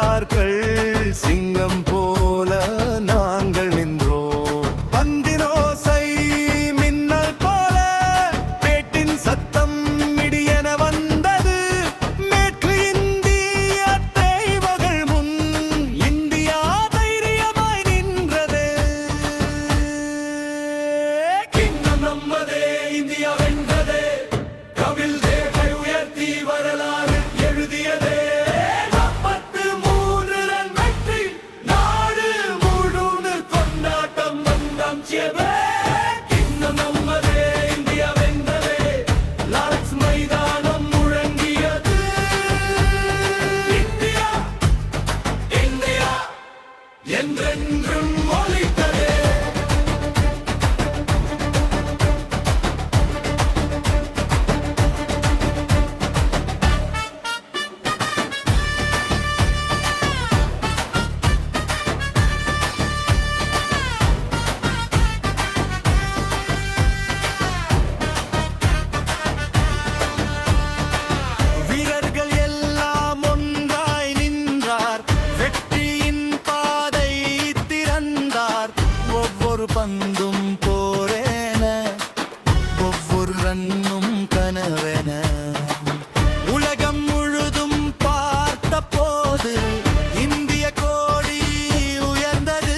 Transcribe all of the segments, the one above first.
நினைத்தார்கள். சிங்கம் போல நாங்கள் நின்றோம். பந்தினோசை மின்னல் போல பேட்டின் சத்தம் இடியென வந்தது. மேற்கு இந்திய தேய்வகள் முன் இந்தியா தைரியமாய் நின்றது. கிண்ணம் நம்மதே, இந்தியா வென்றதே. கபில் தேவை உயர்த்தி வரலாறு எழுதியதே. 43 ரன் வெற்றி, நாடு முழுது கொண்டாட்டம் வந்தாம் சேவே. கிண்ணம் நம்மதே, இந்தியா வென்றதே. லார்ட்ஸ் மைதானம் முழங்கியது. இந்தியா இந்தியா என்றென்றும் ஒலித்ததே. வீரர்கள் எல்லாம் ஒன்றாய் நின்றார். வெற்றியின் பாதை திறந்தார். ஒவ்வொரு பந்தும் போரேன, ஒவ்வொரு ரன்னும் கனவென. உலகம் முழுதும் பார்த்த போது இந்திய கோடி உயர்ந்தது.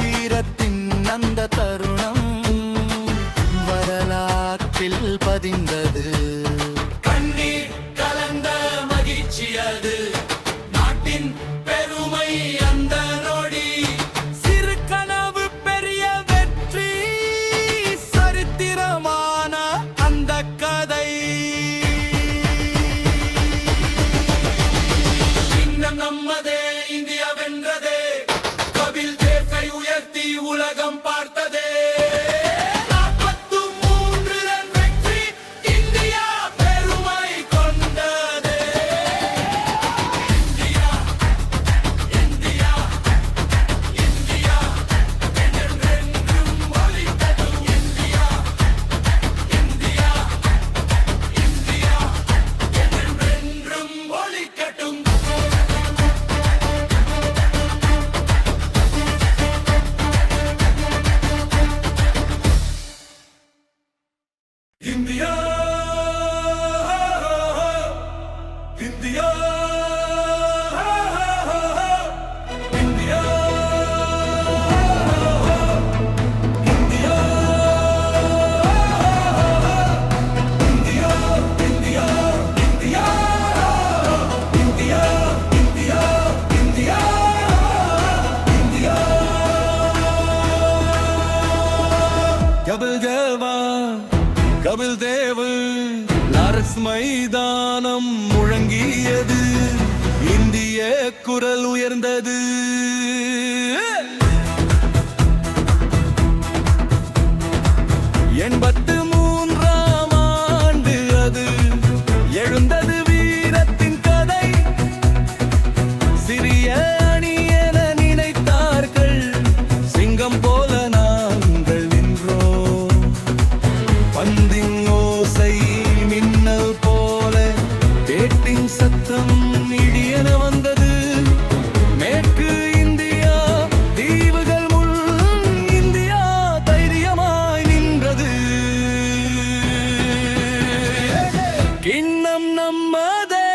வீரத்தின் அந்த தருணம் வரலாற்றில் பதிந்தது. கண்ணீர் கலந்த மகிழ்ச்சி அது, நாட்டின் பெருமை அந்த நொடி. சிறு கனவு பெரிய வெற்றி, சரித்திரமான அந்த கதை. இன்னும் நம்மதே, இந்தியா வென்றதே. கபில் தேவ் கை உயர்த்தி உலகம் பார்த்ததே. 43 ரன் வெற்றி, இந்தியா பெருமை கொண்டதே. இந்தியா இந்தியா இந்தியா என்றென்றும் ஒலித்தது. இந்தியா இந்தியா இந்தியா என்றென்றும் ஒலிக்கட்டும். India India India India India India India India India India India. Kapil தேவா, கபில் தேவ், லார்ட்ஸ் மைதானம் முழங்கியது. இந்திய குரல் உயர்ந்தது. 83ஆம் ஆண்டு அது எழுந்தது. வீரத்தின் கதை. சிறிய அணி என நினைத்தார்கள். சிங்கம் போல நாங்கள் நின்றோம். பந்தின் ஓசை மின்னல் போல பேட்டின் சத்தம் இடியென வந்தது. மேற்கு இந்தியா தீவுகள் முன் இந்தியா தைரியமாய் நின்றது. கிண்ணம் நம்மதே.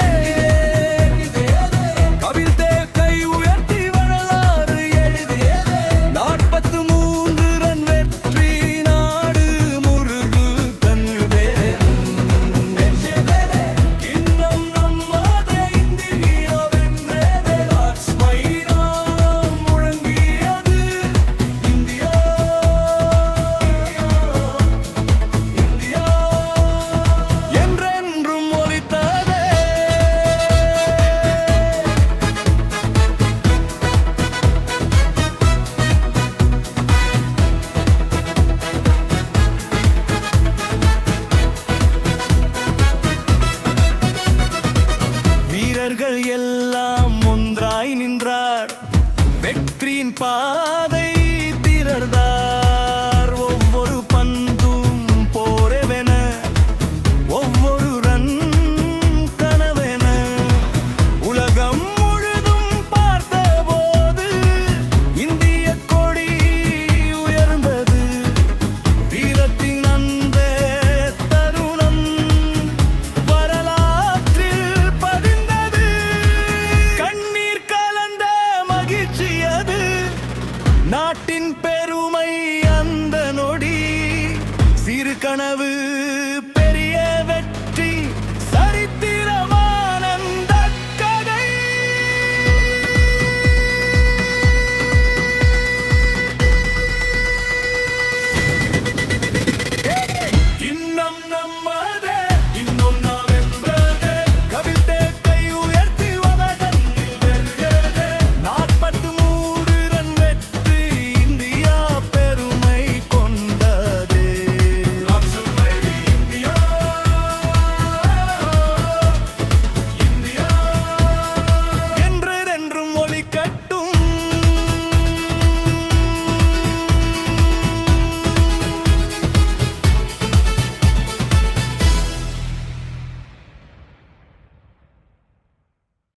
கபில் தேவ் கை உயர்த்தி வரலாறு எழுதியதே. 43 ரன் வெற்றி, நாடு முழுது தன்னுதே. கிண்ணம் நம்மதே, இந்தியா வென்றதே. லார்ட்ஸ் மைதானம் முழங்கியது. இந்தியா இந்தியா என்றென்றும் ஒலித்ததே. வீரர்கள் எல்லாம் ஒன்றாய் நின்றார். வெற்றியின் பாதை